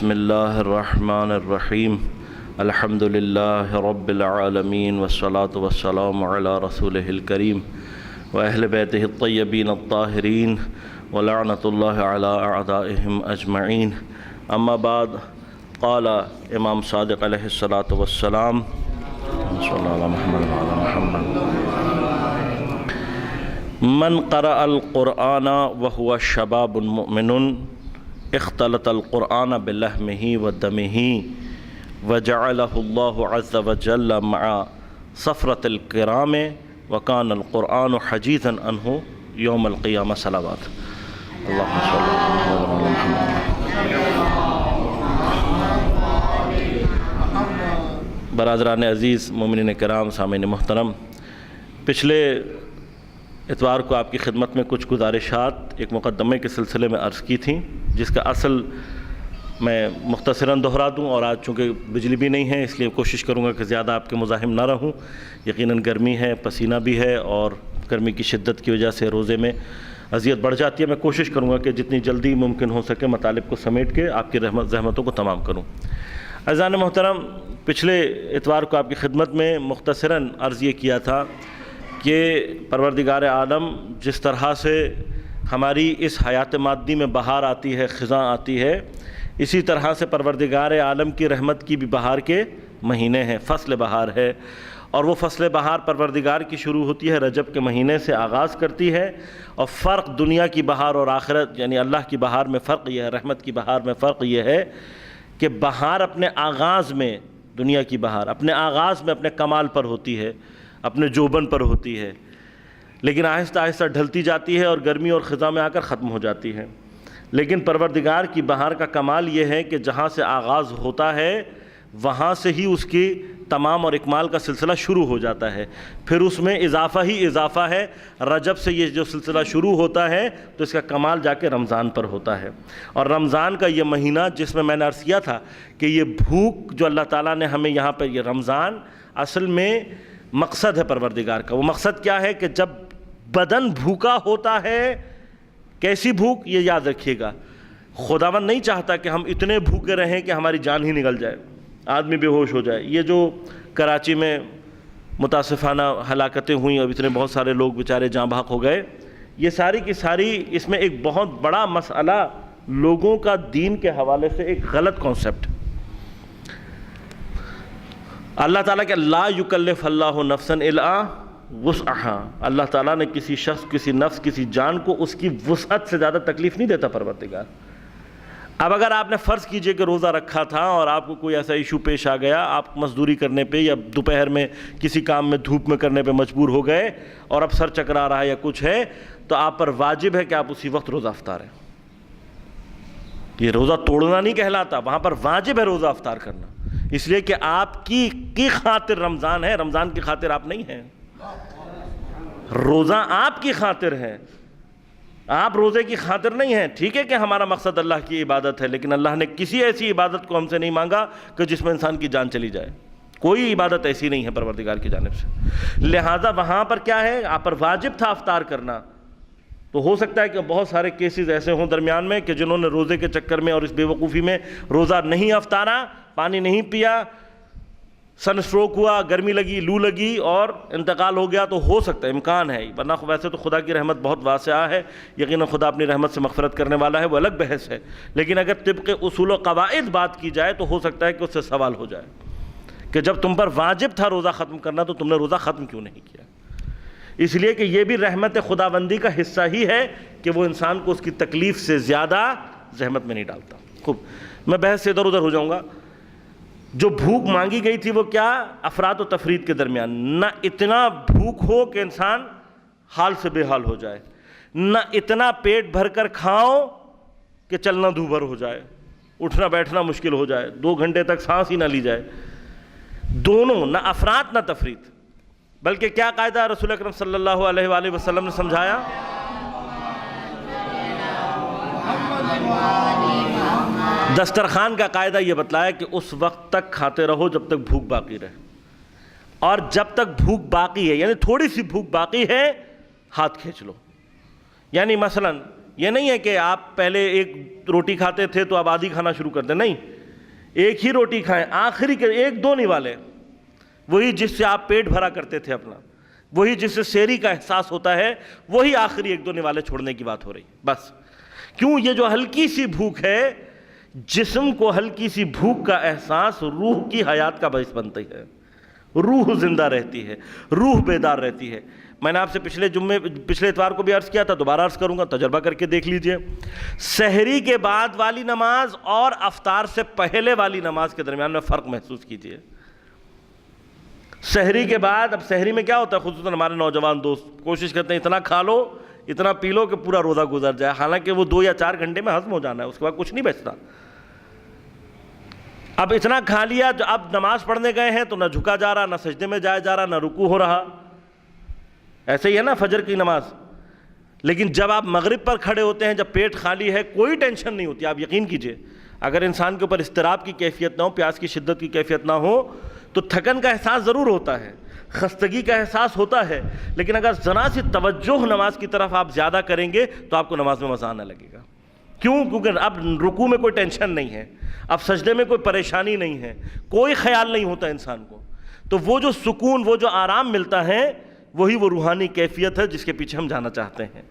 بسم اللہ الرحمن الرحیم الحمد للہ رب العالمین والصلاة والسلام علی رسولہ الکریم واہل بیتہ الطیبین الطاہرین ولعنۃ اللہ علی اعدائہم اجمعین. اما بعد، قال امام صادق علیہ الصلاۃ والسلام صلی اللہ علی محمد وعلی محمد: من قرأ القرآن وهو شباب مؤمن اختلط القرآن بلحمه ودمه وجعله الله عز وجل مع صفرة الكرام وكان القرآن حجيزا عنه يوم القيامة. صلوات اللهم صل على محمد. برادران عزیز، مومنین کرام، سامعین محترم، پچھلے اتوار کو آپ کی خدمت میں کچھ گزارشات ایک مقدمے کے سلسلے میں عرض کی تھیں، جس کا اصل میں مختصراً دہرا دوں. اور آج چونکہ بجلی بھی نہیں ہے، اس لیے کوشش کروں گا کہ زیادہ آپ کے مزاحم نہ رہوں. یقیناً گرمی ہے، پسینہ بھی ہے، اور گرمی کی شدت کی وجہ سے روزے میں اذیت بڑھ جاتی ہے. میں کوشش کروں گا کہ جتنی جلدی ممکن ہو سکے مطالب کو سمیٹ کے آپ کی زحمتوں کو تمام کروں. عزیزان محترم، پچھلے اتوار کو آپ کی خدمت میں مختصراً عرض یہ کیا تھا کہ پروردگار عالم جس طرح سے ہماری اس حیات مادی میں بہار آتی ہے، خزاں آتی ہے، اسی طرح سے پروردگار عالم کی رحمت کی بھی بہار کے مہینے ہیں، فصل بہار ہے. اور وہ فصل بہار پروردگار کی شروع ہوتی ہے، رجب کے مہینے سے آغاز کرتی ہے. اور فرق دنیا کی بہار اور آخرت یعنی اللہ کی بہار میں فرق یہ ہے، رحمت کی بہار میں فرق یہ ہے کہ بہار اپنے آغاز میں، دنیا کی بہار اپنے آغاز میں اپنے کمال پر ہوتی ہے، اپنے جوبن پر ہوتی ہے، لیکن آہستہ آہستہ ڈھلتی جاتی ہے اور گرمی اور خزاں میں آ کر ختم ہو جاتی ہے. لیکن پروردگار کی بہار کا کمال یہ ہے کہ جہاں سے آغاز ہوتا ہے وہاں سے ہی اس کی تمام اور اکمال کا سلسلہ شروع ہو جاتا ہے. پھر اس میں اضافہ ہی اضافہ ہے. رجب سے یہ جو سلسلہ شروع ہوتا ہے تو اس کا کمال جا کے رمضان پر ہوتا ہے. اور رمضان کا یہ مہینہ جس میں نے عرض کیا تھا کہ یہ بھوک جو اللہ تعالیٰ نے ہمیں یہاں پر، یہ رمضان اصل میں مقصد ہے پروردگار کا. وہ مقصد کیا ہے کہ جب بدن بھوکا ہوتا ہے، کیسی بھوک، یہ یاد رکھیے گا، خداوند نہیں چاہتا کہ ہم اتنے بھوکے رہیں کہ ہماری جان ہی نکل جائے، آدمی بے ہوش ہو جائے. یہ جو کراچی میں متاسفانہ ہلاکتیں ہوئیں اور اتنے بہت سارے لوگ بیچارے جاں بحق ہو گئے، یہ ساری کی ساری اس میں ایک بہت بڑا مسئلہ لوگوں کا دین کے حوالے سے ایک غلط کانسیپٹ. اللہ تعالیٰ کہ لا یکلف اللہ نفسا الا وسعہا، اللہ تعالیٰ نے کسی شخص، کسی نفس، کسی جان کو اس کی وسعت سے زیادہ تکلیف نہیں دیتا پروردگار. اب اگر آپ نے فرض کیجئے کہ روزہ رکھا تھا اور آپ کو کوئی ایسا ایشو پیش آ گیا، آپ مزدوری کرنے پہ یا دوپہر میں کسی کام میں دھوپ میں کرنے پہ مجبور ہو گئے اور اب سر چکرا رہا ہے یا کچھ ہے، تو آپ پر واجب ہے کہ آپ اسی وقت روزہ افطار ہیں. یہ روزہ توڑنا نہیں کہلاتا، وہاں پر واجب ہے روزہ افطار کرنا، اس لیے کہ آپ کی خاطر رمضان ہے، رمضان کی خاطر آپ نہیں ہیں. روزہ آپ کی خاطر ہے، آپ روزے کی خاطر نہیں ہیں. ٹھیک ہے کہ ہمارا مقصد اللہ کی عبادت ہے، لیکن اللہ نے کسی ایسی عبادت کو ہم سے نہیں مانگا کہ جس میں انسان کی جان چلی جائے. کوئی عبادت ایسی نہیں ہے پروردگار کی جانب سے. لہٰذا وہاں پر کیا ہے، آپ پر واجب تھا افطار کرنا. تو ہو سکتا ہے کہ بہت سارے کیسز ایسے ہوں درمیان میں کہ جنہوں نے روزے کے چکر میں اور اس بے وقوفی میں روزہ نہیں افطارا، پانی نہیں پیا، سن اسٹروک ہوا، گرمی لگی، لو لگی اور انتقال ہو گیا. تو ہو سکتا ہے، امکان ہے، ورنہ ویسے تو خدا کی رحمت بہت واسعہ ہے، یقیناً خدا اپنی رحمت سے مغفرت کرنے والا ہے، وہ الگ بحث ہے. لیکن اگر طبق اصول و قواعد بات کی جائے تو ہو سکتا ہے کہ اس سے سوال ہو جائے کہ جب تم پر واجب تھا روزہ ختم کرنا تو تم نے روزہ ختم کیوں نہیں کیا. اس لیے کہ یہ بھی رحمت خداوندی کا حصہ ہی ہے کہ وہ انسان کو اس کی تکلیف سے زیادہ زحمت میں نہیں ڈالتا. خوب، میں بحث سے ادھر ادھر ہو جاؤں گا. جو بھوک مانگی گئی تھی وہ کیا، افراد و تفرید کے درمیان. نہ اتنا بھوک ہو کہ انسان حال سے بے حال ہو جائے، نہ اتنا پیٹ بھر کر کھاؤ کہ چلنا دوبھر ہو جائے، اٹھنا بیٹھنا مشکل ہو جائے، 2 گھنٹے تک سانس ہی نہ لی جائے. دونوں، نہ افراد نہ تفرید. بلکہ کیا قاعدہ رسول اکرم صلی اللہ علیہ وآلہ وسلم نے سمجھایا، دسترخوان کا قاعدہ یہ بتلایا کہ اس وقت تک کھاتے رہو جب تک بھوک باقی رہے، اور جب تک بھوک باقی ہے یعنی تھوڑی سی بھوک باقی ہے ہاتھ کھینچ لو. یعنی مثلا یہ نہیں ہے کہ آپ پہلے ایک روٹی کھاتے تھے تو اب آدھی کھانا شروع کر دیں، نہیں، ایک ہی روٹی کھائیں، آخری کے ایک دو نوالے، وہی جس سے آپ پیٹ بھرا کرتے تھے اپنا، وہی جس سے سحری کا احساس ہوتا ہے، وہی آخری ایک دو نوالے چھوڑنے کی بات ہو رہی بس۔ کیوں؟ یہ جو ہلکی سی بھوک ہے، جسم کو ہلکی سی بھوک کا احساس روح کی حیات کا باعث بنتی ہے، روح زندہ رہتی ہے، روح بیدار رہتی ہے۔ میں نے آپ سے پچھلے اتوار کو بھی عرض کیا تھا، دوبارہ عرض کروں گا، تجربہ کر کے دیکھ لیجئے، سحری کے بعد والی نماز اور افطار سے پہلے والی نماز کے درمیان میں فرق محسوس کیجئے۔ سحری کے بعد، اب سحری میں کیا ہوتا ہے، خصوصاً ہمارے نوجوان دوست کوشش کرتے ہیں اتنا کھا لو، اتنا پی لو کہ پورا روزہ گزر جائے، حالانکہ وہ 2 یا 4 گھنٹے میں ہضم ہو جانا ہے، اس کے بعد کچھ نہیں بچتا۔ اب اتنا کھا لیا، جو اب نماز پڑھنے گئے ہیں تو نہ جھکا جا رہا، نہ سجدے میں جایا جا رہا، نہ رکوع ہو رہا، ایسے ہی ہے نا فجر کی نماز۔ لیکن جب آپ مغرب پر کھڑے ہوتے ہیں، جب پیٹ خالی ہے، کوئی ٹینشن نہیں ہوتی۔ آپ یقین کیجئے، اگر انسان کے اوپر اضطراب کی کیفیت نہ ہو، پیاس کی شدت کی کیفیت نہ ہو، تو تھکن کا احساس ضرور ہوتا ہے، خستگی کا احساس ہوتا ہے، لیکن اگر ذرا سی توجہ نماز کی طرف آپ زیادہ کریں گے تو آپ کو نماز میں مزہ آنے لگے گا۔ کیوں؟ کیونکہ اب رکوع میں کوئی ٹینشن نہیں ہے، اب سجدے میں کوئی پریشانی نہیں ہے، کوئی خیال نہیں ہوتا انسان کو۔ تو وہ جو سکون، وہ جو آرام ملتا ہے، وہی وہ روحانی کیفیت ہے جس کے پیچھے ہم جانا چاہتے ہیں۔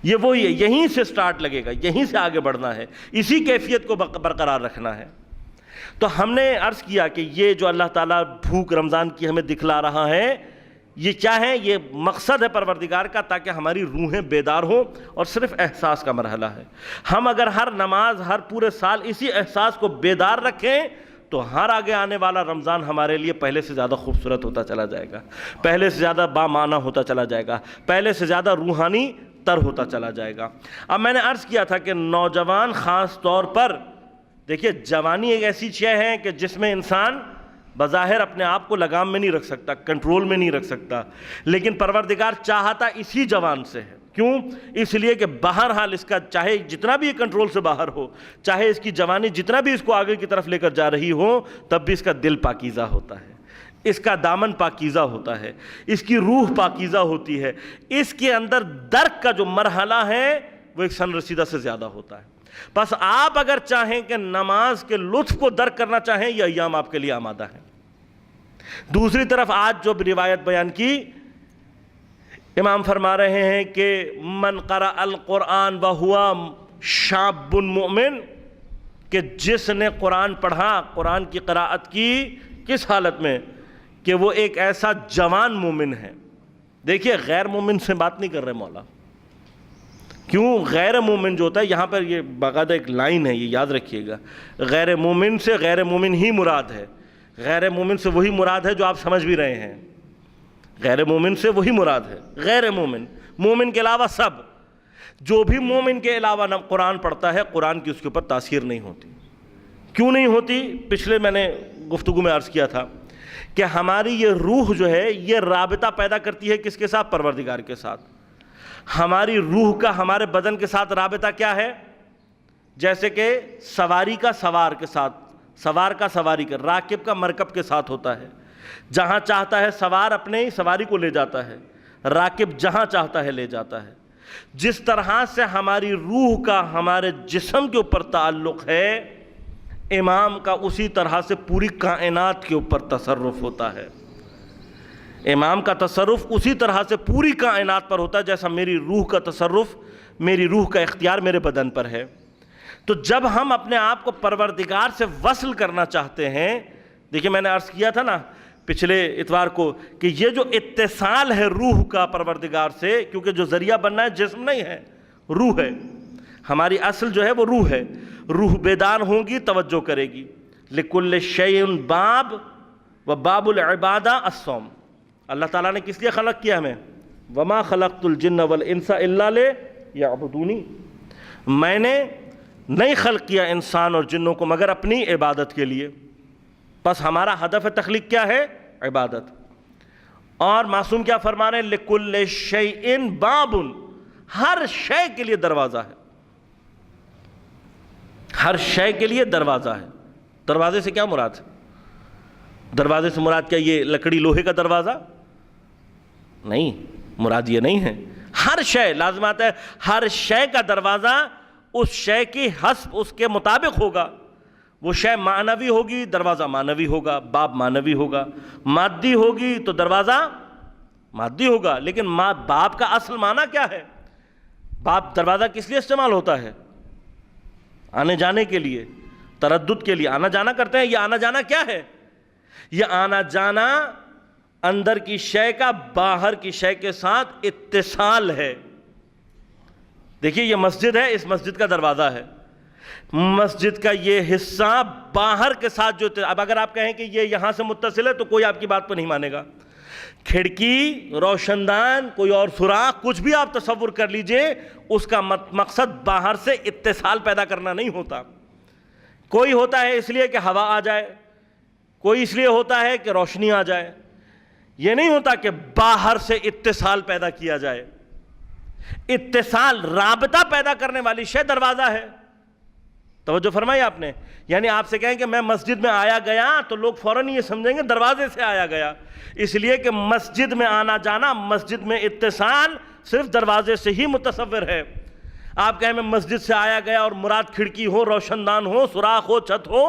یہ وہی ہے، یہیں سے سٹارٹ لگے گا، یہیں سے آگے بڑھنا ہے، اسی کیفیت کو برقرار رکھنا ہے۔ تو ہم نے عرض کیا کہ یہ جو اللہ تعالیٰ بھوک رمضان کی ہمیں دکھلا رہا ہے، یہ کیا ہے؟ یہ مقصد ہے پروردگار کا، تاکہ ہماری روحیں بیدار ہوں، اور صرف احساس کا مرحلہ ہے۔ ہم اگر ہر نماز، ہر پورے سال اسی احساس کو بیدار رکھیں تو ہر آگے آنے والا رمضان ہمارے لیے پہلے سے زیادہ خوبصورت ہوتا چلا جائے گا، پہلے سے زیادہ بامعنی ہوتا چلا جائے گا، پہلے سے زیادہ روحانی تر ہوتا چلا جائے گا۔ اب میں نے عرض کیا تھا کہ نوجوان خاص طور پر، دیکھیے جوانی ایک ایسی شے ہے کہ جس میں انسان بظاہر اپنے آپ کو لگام میں نہیں رکھ سکتا، کنٹرول میں نہیں رکھ سکتا، لیکن پروردگار چاہتا اسی جوان سے ہے۔ کیوں؟ اس لیے کہ بہرحال اس کا چاہے جتنا بھی یہ کنٹرول سے باہر ہو، چاہے اس کی جوانی جتنا بھی اس کو آگے کی طرف لے کر جا رہی ہو، تب بھی اس کا دل پاکیزہ ہوتا ہے، اس کا دامن پاکیزہ ہوتا ہے، اس کی روح پاکیزہ ہوتی ہے، اس کے اندر درک کا جو مرحلہ ہے وہ ایک سن رسیدہ سے زیادہ ہوتا ہے۔ بس آپ اگر چاہیں کہ نماز کے لطف کو درک کرنا چاہیں، یہ ایام آپ کے لیے آمادہ ہیں۔ دوسری طرف آج جو روایت بیان کی، امام فرما رہے ہیں کہ من قرأ القرآن وہوا شاب مؤمن، کہ جس نے قرآن پڑھا، قرآن کی قراءت کی، کس حالت میں؟ کہ وہ ایک ایسا جوان مومن ہے۔ دیکھیے غیر مومن سے بات نہیں کر رہے مولا۔ کیوں؟ غیر مومن جو ہوتا ہے، یہاں پر یہ باقاعدہ ایک لائن ہے، یہ یاد رکھیے گا، غیر مومن سے غیر مومن ہی مراد ہے، غیر مومن سے وہی مراد ہے جو آپ سمجھ بھی رہے ہیں، غیر مومن سے وہی مراد ہے، غیر مومن، مومن کے علاوہ سب، جو بھی مومن کے علاوہ نہ قرآن پڑھتا ہے، قرآن کی اس کے اوپر تاثیر نہیں ہوتی۔ کیوں نہیں ہوتی؟ پچھلے میں نے گفتگو میں عرض کیا تھا کہ ہماری یہ روح جو ہے، یہ رابطہ پیدا کرتی ہے کس کے ساتھ؟ پروردگار کے ساتھ۔ ہماری روح کا ہمارے بدن کے ساتھ رابطہ کیا ہے؟ جیسے کہ سواری کا سوار کے ساتھ، سوار کا سواری کا، راکب کا مرکب کے ساتھ ہوتا ہے۔ جہاں چاہتا ہے سوار اپنے سواری کو لے جاتا ہے، راکب جہاں چاہتا ہے لے جاتا ہے۔ جس طرح سے ہماری روح کا ہمارے جسم کے اوپر تعلق ہے، امام کا اسی طرح سے پوری کائنات کے اوپر تصرف ہوتا ہے۔ امام کا تصرف اسی طرح سے پوری کائنات پر ہوتا ہے جیسا میری روح کا تصرف، میری روح کا اختیار میرے بدن پر ہے۔ تو جب ہم اپنے آپ کو پروردگار سے وصل کرنا چاہتے ہیں، دیکھیں میں نے عرض کیا تھا نا پچھلے اتوار کو کہ یہ جو اتصال ہے روح کا پروردگار سے، کیونکہ جو ذریعہ بننا ہے جسم نہیں ہے، روح ہے، ہماری اصل جو ہے وہ روح ہے۔ روح بیدار ہوگی، توجہ کرے گی۔ لِكُلِّ شَيْءٍ باب وباب العبادہ الصوم۔ اللہ تعالیٰ نے کس لیے خلق کیا ہمیں؟ وَمَا خَلَقْتُ الْجِنَّ وَالْإِنسَ إِلَّا لِيَعْبُدُونِ۔ میں نے نہیں خلق کیا انسان اور جنوں کو مگر اپنی عبادت کے لیے۔ بس ہمارا ہدف تخلیق کیا ہے؟ عبادت۔ اور معصوم کیا فرما رہے ہیں؟ لِكُلِّ شَيْءٍ بَابٌ، ہر شے کے لیے دروازہ ہے، ہر شے کے لیے دروازہ ہے۔ دروازے سے کیا مراد ہے؟ دروازے سے مراد کیا یہ لکڑی لوہے کا دروازہ؟ نہیں، مراد یہ نہیں ہے۔ ہر شے لازمات ہے، ہر شے کا دروازہ اس شے کی حسب اس کے مطابق ہوگا. وہ شے معنوی ہوگی دروازہ معنوی ہوگا، باب معنوی ہوگا. مادی ہوگی تو دروازہ مادی ہوگا. لیکن باب کا اصل معنی کیا ہے؟ باب دروازہ کس لیے استعمال ہوتا ہے؟ آنے جانے کے لیے، تردد کے لیے آنا جانا کرتے ہیں. یہ آنا جانا کیا ہے؟ یہ آنا جانا اندر کی شے کا باہر کی شے کے ساتھ اتصال ہے. دیکھیے یہ مسجد ہے، اس مسجد کا دروازہ ہے، مسجد کا یہ حصہ باہر کے ساتھ جو اب اگر آپ کہیں کہ یہ یہاں سے متصل ہے تو کوئی آپ کی بات پر نہیں مانے گا. کھڑکی، روشن دان، کوئی اور سوراخ، کچھ بھی آپ تصور کر لیجئے، اس کا مقصد باہر سے اتصال پیدا کرنا نہیں ہوتا. کوئی ہوتا ہے اس لیے کہ ہوا آ جائے، کوئی اس لیے ہوتا ہے کہ روشنی آ جائے. یہ نہیں ہوتا کہ باہر سے اتصال پیدا کیا جائے. اتصال، رابطہ پیدا کرنے والی شے دروازہ ہے. توجہ فرمائی آپ نے. یعنی آپ سے کہیں کہ میں مسجد میں آیا گیا تو لوگ فوراً یہ سمجھیں گے دروازے سے آیا گیا، اس لیے کہ مسجد میں آنا جانا، مسجد میں اتصال صرف دروازے سے ہی متصور ہے. آپ کہیں میں مسجد سے آیا گیا اور مراد کھڑکی ہو، روشن دان ہو، سوراخ ہو، چھت ہو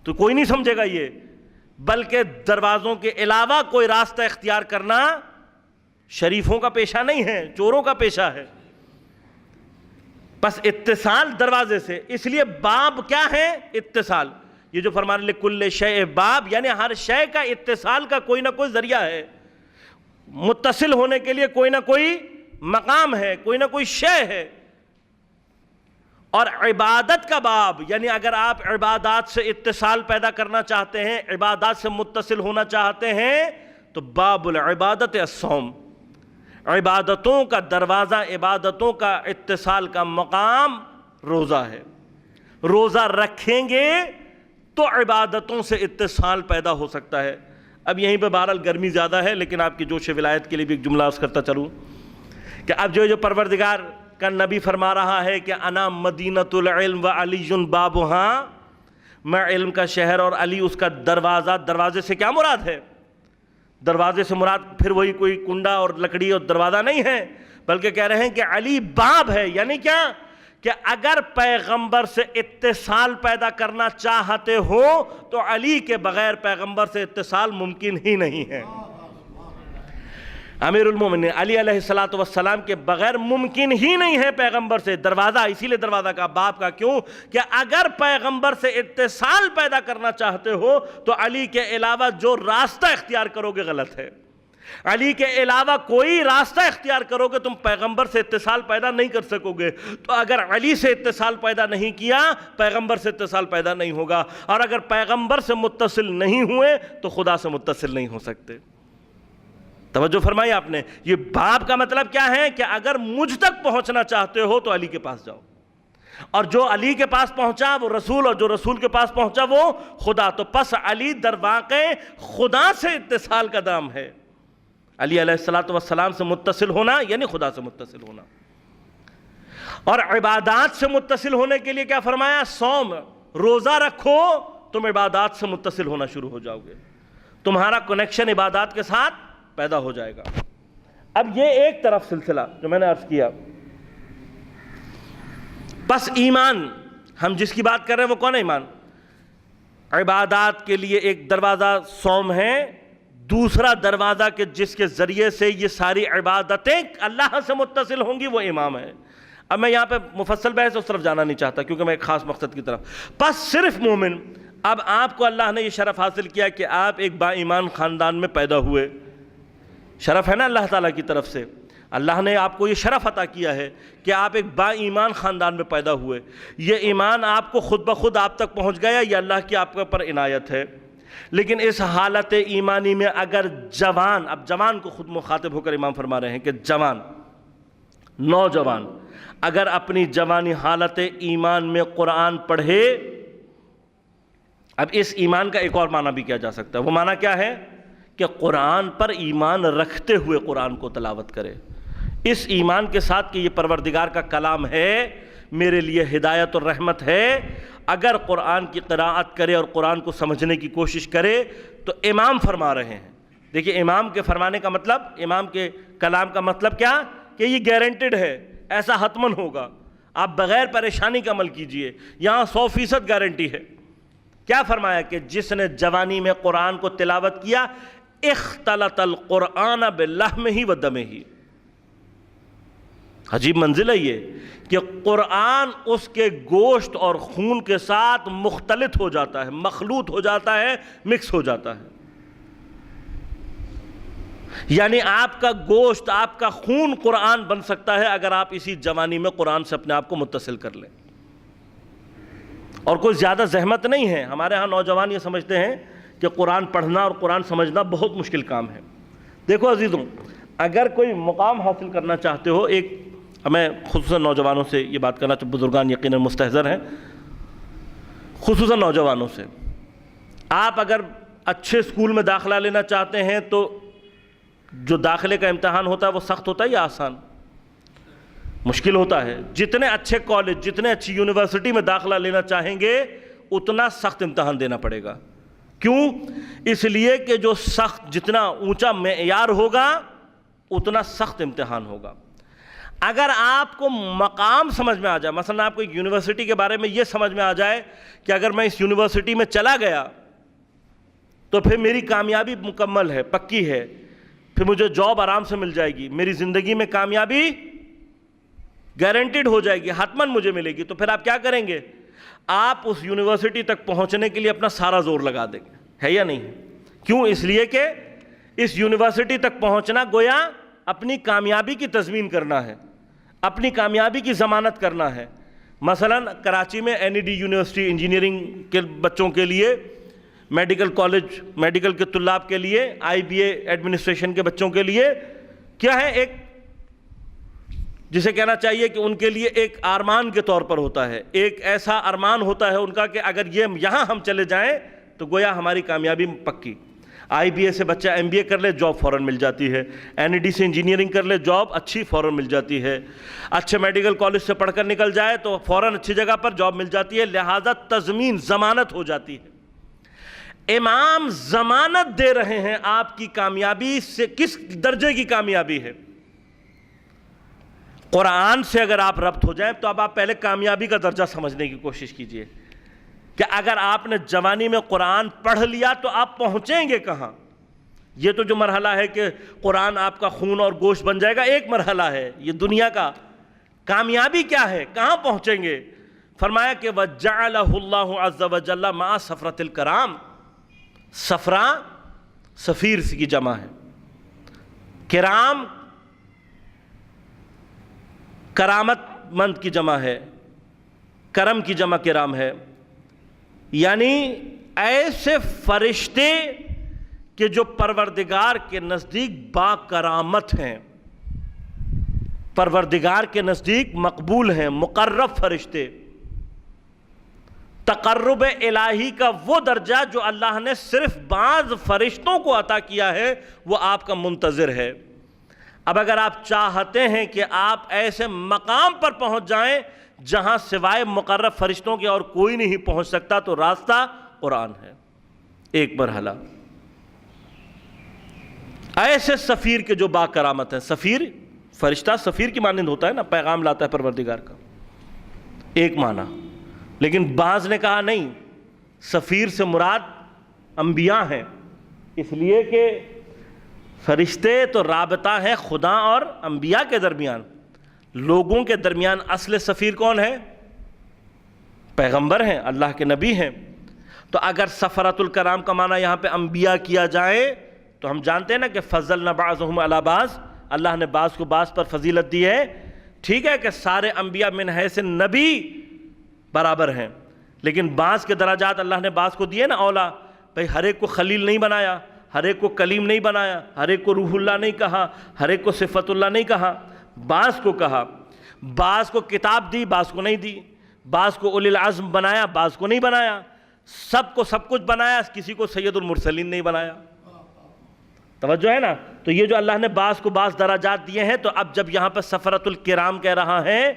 تو کوئی نہیں سمجھے گا یہ. بلکہ دروازوں کے علاوہ کوئی راستہ اختیار کرنا شریفوں کا پیشہ نہیں ہے، چوروں کا پیشہ ہے. بس اتصال دروازے سے. اس لیے باب کیا ہے؟ اتصال. یہ جو فرمانے لکل شیء باب، یعنی ہر شے کا اتصال کا کوئی نہ کوئی ذریعہ ہے، متصل ہونے کے لیے کوئی نہ کوئی مقام ہے، کوئی نہ کوئی شے ہے. اور عبادت کا باب، یعنی اگر آپ عبادات سے اتصال پیدا کرنا چاہتے ہیں، عبادات سے متصل ہونا چاہتے ہیں، تو باب العبادت الصوم، عبادتوں کا دروازہ، عبادتوں کا اتصال کا مقام روزہ ہے. روزہ رکھیں گے تو عبادتوں سے اتصال پیدا ہو سکتا ہے. اب یہیں پہ بہرحال گرمی زیادہ ہے، لیکن آپ کی جوش ولایت کے لیے بھی ایک جملہ عرض کرتا چلوں کہ اب جو پروردگار کا نبی فرما رہا ہے کہ انا مدینۃ العلم و علی بابہا، میں علم کا شہر اور علی اس کا دروازہ. دروازے سے کیا مراد ہے؟ دروازے سے مراد پھر وہی کوئی کنڈا اور لکڑی اور دروازہ نہیں ہے، بلکہ کہہ رہے ہیں کہ علی باب ہے. یعنی کیا؟ کہ اگر پیغمبر سے اتصال پیدا کرنا چاہتے ہو تو علی کے بغیر پیغمبر سے اتصال ممکن ہی نہیں ہے. امیر المومنین علی علیہ السلام کے بغیر ممکن ہی نہیں ہے پیغمبر سے. دروازہ اسی لیے دروازہ کا باب کا کیوں کہ اگر پیغمبر سے اتصال پیدا کرنا چاہتے ہو تو علی کے علاوہ جو راستہ اختیار کرو گے غلط ہے. علی کے علاوہ کوئی راستہ اختیار کرو گے تم پیغمبر سے اتصال پیدا نہیں کر سکو گے. تو اگر علی سے اتصال پیدا نہیں کیا، پیغمبر سے اتصال پیدا نہیں ہوگا. اور اگر پیغمبر سے متصل نہیں ہوئے تو خدا سے متصل نہیں ہو سکتے. توجہ فرمائی آپ نے. یہ باب کا مطلب کیا ہے کہ اگر مجھ تک پہنچنا چاہتے ہو تو علی کے پاس جاؤ، اور جو علی کے پاس پہنچا وہ رسول، اور جو رسول کے پاس پہنچا وہ خدا. تو پس علی در واقع خدا سے اتصال کا نام ہے. علی علیہ السلام سے متصل ہونا یعنی خدا سے متصل ہونا. اور عبادات سے متصل ہونے کے لیے کیا فرمایا؟ صوم، روزہ رکھو، تم عبادات سے متصل ہونا شروع ہو جاؤ گے، تمہارا کنیکشن عبادات کے ساتھ پیدا ہو جائے گا. اب یہ ایک طرف سلسلہ جو میں نے عرض کیا. بس ایمان، ہم جس کی بات کر رہے ہیں وہ کون ہے؟ ایمان. عبادات کے لیے ایک دروازہ صوم ہے، دوسرا دروازہ کہ جس کے ذریعے سے یہ ساری عبادتیں اللہ سے متصل ہوں گی وہ امام ہے. اب میں یہاں پہ مفصل بحث اس طرف جانا نہیں چاہتا کیونکہ میں ایک خاص مقصد کی طرف. بس صرف مومن. اب آپ کو اللہ نے یہ شرف حاصل کیا کہ آپ ایک با ایمان خاندان میں پیدا ہوئے. شرف ہے نا اللہ تعالیٰ کی طرف سے. اللہ نے آپ کو یہ شرف عطا کیا ہے کہ آپ ایک با ایمان خاندان میں پیدا ہوئے. یہ ایمان آپ کو خود بخود آپ تک پہنچ گیا، یہ اللہ کی آپ کے اوپر عنایت ہے. لیکن اس حالت ایمانی میں اگر جوان، اب جوان کو خود مخاطب ہو کر امام فرما رہے ہیں کہ جوان، نوجوان اگر اپنی جوانی حالت ایمان میں قرآن پڑھے. اب اس ایمان کا ایک اور معنی بھی کیا جا سکتا ہے. وہ معنی کیا ہے؟ کہ قرآن پر ایمان رکھتے ہوئے قرآن کو تلاوت کرے، اس ایمان کے ساتھ کہ یہ پروردگار کا کلام ہے، میرے لیے ہدایت اور رحمت ہے. اگر قرآن کی قراءت کرے اور قرآن کو سمجھنے کی کوشش کرے تو امام فرما رہے ہیں. دیکھیے امام کے فرمانے کا مطلب، امام کے کلام کا مطلب کیا کہ یہ گارنٹیڈ ہے، ایسا حتمن ہوگا، آپ بغیر پریشانی کا عمل کیجئے، یہاں 100% گارنٹی ہے۔ کیا فرمایا کہ جس نے جوانی میں قرآن کو تلاوت کیا، اختلط القرآن بلحمہ و دمہ۔ عجیب منزل ہے یہ کہ قرآن اس کے گوشت اور خون کے ساتھ مختلط ہو جاتا ہے، مخلوط ہو جاتا ہے، مکس ہو جاتا ہے۔ یعنی آپ کا گوشت، آپ کا خون قرآن بن سکتا ہے اگر آپ اسی جوانی میں قرآن سے اپنے آپ کو متصل کر لیں۔ اور کوئی زیادہ زحمت نہیں ہے۔ ہمارے ہاں نوجوان یہ سمجھتے ہیں کہ قرآن پڑھنا اور قرآن سمجھنا بہت مشکل کام ہے۔ دیکھو عزیزوں، اگر کوئی مقام حاصل کرنا چاہتے ہو، میں خصوصاً نوجوانوں سے یہ بات کرنا چاہتا ہوں، بزرگان یقیناً مستحضر ہیں، خصوصاً نوجوانوں سے، آپ اگر اچھے اسکول میں داخلہ لینا چاہتے ہیں تو جو داخلے کا امتحان ہوتا ہے وہ سخت ہوتا ہے یا آسان؟ مشکل ہوتا ہے۔ جتنے اچھے کالج، جتنے اچھی یونیورسٹی میں داخلہ لینا چاہیں گے اتنا سخت امتحان دینا پڑے گا۔ کیوں؟ اس لیے کہ جو سخت، جتنا اونچا معیار ہوگا اتنا سخت امتحان ہوگا۔ اگر آپ کو مقام سمجھ میں آ جائے، مثلا آپ کو ایک یونیورسٹی کے بارے میں یہ سمجھ میں آ جائے کہ اگر میں اس یونیورسٹی میں چلا گیا تو پھر میری کامیابی مکمل ہے، پکی ہے، پھر مجھے جاب آرام سے مل جائے گی، میری زندگی میں کامیابی گارنٹیڈ ہو جائے گی، حتماً مجھے ملے گی، تو پھر آپ کیا کریں گے؟ آپ اس یونیورسٹی تک پہنچنے کے لیے اپنا سارا زور لگا دیں گے، ہے یا نہیں؟ کیوں؟ اس لیے کہ اس یونیورسٹی تک پہنچنا گویا اپنی کامیابی کی تضمین کرنا ہے، اپنی کامیابی کی ضمانت کرنا ہے۔ مثلا کراچی میں NED یونیورسٹی انجینئرنگ کے بچوں کے لیے، میڈیکل کالج، میڈیکل کے طلاب کے لیے، IBA ایڈمنسٹریشن کے بچوں کے لیے کیا ہے، ایک جسے کہنا چاہیے کہ ان کے لیے ایک ارمان کے طور پر ہوتا ہے، ایک ایسا ارمان ہوتا ہے ان کا کہ اگر یہاں ہم چلے جائیں تو گویا ہماری کامیابی پکی۔ IBA سے بچہ MBA کر لے، جاب فوراً مل جاتی ہے، NED سے انجینئرنگ کر لے، جاب اچھی فوراً مل جاتی ہے، اچھے میڈیکل کالج سے پڑھ کر نکل جائے تو فوراً اچھی جگہ پر جاب مل جاتی ہے، لہذا تضمین، ضمانت ہو جاتی ہے۔ امام ضمانت دے رہے ہیں آپ کی کامیابی سے۔ کس درجے کی کامیابی ہے؟ قرآن سے اگر آپ ربط ہو جائیں تو اب آپ پہلے کامیابی کا درجہ سمجھنے کی کوشش کیجئے کہ اگر آپ نے جوانی میں قرآن پڑھ لیا تو آپ پہنچیں گے کہاں؟ یہ تو جو مرحلہ ہے کہ قرآن آپ کا خون اور گوشت بن جائے گا، ایک مرحلہ ہے یہ دنیا کا۔ کامیابی کیا ہے؟ کہاں پہنچیں گے؟ فرمایا کہ وَجَعَلَهُ اللَّهُ عَزَّ وَجَلَّ مَعَ سَفْرَةِ الْكَرَامِ۔ سفرہ سفیر کی جمع ہے، کرام کرامت مند کی جمع ہے، کرم کی جمع کرام ہے، یعنی ایسے فرشتے کہ جو پروردگار کے نزدیک با کرامت ہیں، پروردگار کے نزدیک مقبول ہیں، مقرب فرشتے۔ تقرب الہی کا وہ درجہ جو اللہ نے صرف بعض فرشتوں کو عطا کیا ہے وہ آپ کا منتظر ہے۔ اب اگر آپ چاہتے ہیں کہ آپ ایسے مقام پر پہنچ جائیں جہاں سوائے مقرب فرشتوں کے اور کوئی نہیں پہنچ سکتا تو راستہ قرآن ہے، ایک مرحلہ۔ ایسے سفیر کے جو با کرامت ہیں، سفیر فرشتہ سفیر کی مانند ہوتا ہے نا، پیغام لاتا ہے پروردگار کا، ایک معنی۔ لیکن بعض نے کہا نہیں، سفیر سے مراد انبیاء ہیں، اس لیے کہ فرشتے تو رابطہ ہے خدا اور انبیاء کے درمیان، لوگوں کے درمیان اصل سفیر کون ہے؟ پیغمبر ہیں، اللہ کے نبی ہیں۔ تو اگر سفرۃ الکرام کا معنی یہاں پہ انبیاء کیا جائے تو ہم جانتے ہیں نا کہ فضلنا بعضهم علی بعض، اللہ نے بعض کو بعض پر فضیلت دی ہے۔ ٹھیک ہے کہ سارے انبیاء من حیث نبی برابر ہیں، لیکن بعض کے درجات اللہ نے بعض کو دیے نا اولا۔ بھئی ہر ایک کو خلیل نہیں بنایا، ہر ایک کو کلیم نہیں بنایا، ہر ایک کو روح اللہ نہیں کہا، ہر ایک کو صفت اللہ نہیں کہا، بعض کو کہا۔ بعض کو کتاب دی، بعض کو نہیں دی، بعض کو اولی العزم بنایا، بعض کو نہیں بنایا، سب کو سب کچھ بنایا، کسی کو سید المرسلین نہیں بنایا۔ توجہ ہے نا؟ تو یہ جو اللہ نے بعض کو بعض درجات دیے ہیں، تو اب جب یہاں پر سفرۃ الکرام کہہ رہا ہے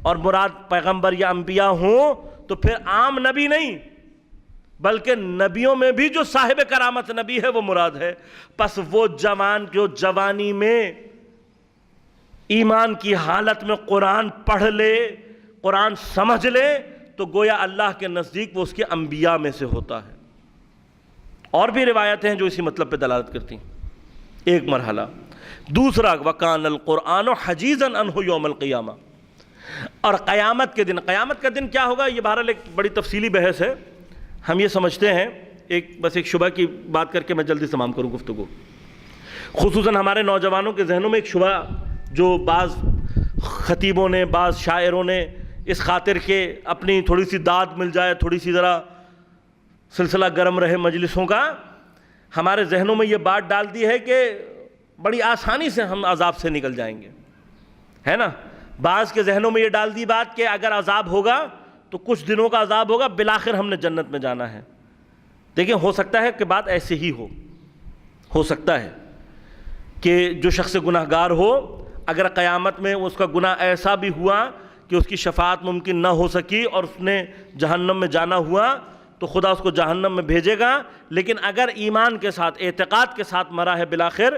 اور مراد پیغمبر یا انبیاء ہوں تو پھر عام نبی نہیں بلکہ نبیوں میں بھی جو صاحب کرامت نبی ہے وہ مراد ہے۔ پس وہ جوان جو جوانی میں ایمان کی حالت میں قرآن پڑھ لے، قرآن سمجھ لے، تو گویا اللہ کے نزدیک وہ اس کے انبیاء میں سے ہوتا ہے۔ اور بھی روایتیں ہیں جو اسی مطلب پہ دلالت کرتی ہیں۔ ایک مرحلہ۔ دوسرا، وَكَانَ الْقُرْآنُ حَجِيزًا عَنْهُ يَوْمَ الْقِيَامَةِ، اور قیامت کے دن، قیامت کا دن کیا ہوگا یہ بہرحال ایک بڑی تفصیلی بحث ہے، ہم یہ سمجھتے ہیں، بس ایک شبہ کی بات کر کے میں جلدی تمام کروں گفتگو۔ خصوصاً ہمارے نوجوانوں کے ذہنوں میں ایک شبہ جو بعض خطیبوں نے، بعض شاعروں نے اس خاطر کہ اپنی تھوڑی سی داد مل جائے، تھوڑی سی ذرا سلسلہ گرم رہے مجلسوں کا، ہمارے ذہنوں میں یہ بات ڈال دی ہے کہ بڑی آسانی سے ہم عذاب سے نکل جائیں گے، ہے نا؟ بعض کے ذہنوں میں یہ ڈال دی بات کہ اگر عذاب ہوگا تو کچھ دنوں کا عذاب ہوگا، بالآخر ہم نے جنت میں جانا ہے۔ دیکھیں، ہو سکتا ہے کہ بات ایسے ہی ہو سکتا ہے کہ جو شخص گناہ گار ہو، اگر قیامت میں اس کا گناہ ایسا بھی ہوا کہ اس کی شفاعت ممکن نہ ہو سکی اور اس نے جہنم میں جانا ہوا، تو خدا اس کو جہنم میں بھیجے گا، لیکن اگر ایمان کے ساتھ، اعتقاد کے ساتھ مرا ہے بالآخر،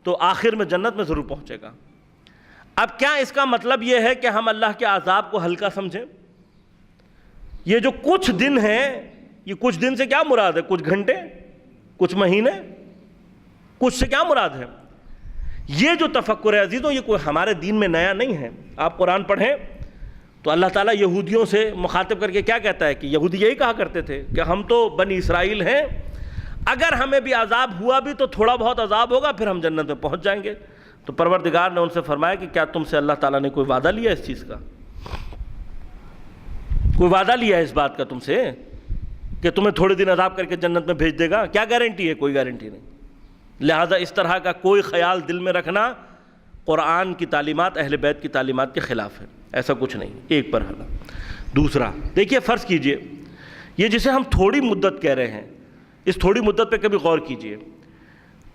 تو آخر میں جنت میں ضرور پہنچے گا۔ اب کیا اس کا مطلب یہ ہے کہ ہم اللہ کے عذاب کو ہلکا سمجھیں؟ یہ جو کچھ دن ہیں، یہ کچھ دن سے کیا مراد ہے؟ کچھ گھنٹے، کچھ مہینے، کچھ سے کیا مراد ہے؟ یہ جو تفکر ہے عزیزوں، یہ کوئی ہمارے دین میں نیا نہیں ہے۔ آپ قرآن پڑھیں تو اللہ تعالیٰ یہودیوں سے مخاطب کر کے کیا کہتا ہے کہ یہودی یہی کہا کرتے تھے کہ ہم تو بنی اسرائیل ہیں، اگر ہمیں بھی عذاب ہوا بھی تو تھوڑا بہت عذاب ہوگا، پھر ہم جنت میں پہنچ جائیں گے۔ تو پروردگار نے ان سے فرمایا کہ کیا تم سے اللہ تعالیٰ نے کوئی وعدہ لیا اس چیز کا؟ کوئی وعدہ لیا ہے اس بات کا تم سے کہ تمہیں تھوڑے دن عذاب کر کے جنت میں بھیج دے گا؟ کیا گارنٹی ہے؟ کوئی گارنٹی نہیں۔ لہٰذا اس طرح کا کوئی خیال دل میں رکھنا قرآن کی تعلیمات، اہل بیت کی تعلیمات کے خلاف ہے، ایسا کچھ نہیں۔ ایک مرحلہ۔ دوسرا، دیکھیے فرض کیجئے یہ جسے ہم تھوڑی مدت کہہ رہے ہیں، اس تھوڑی مدت پہ کبھی غور کیجئے۔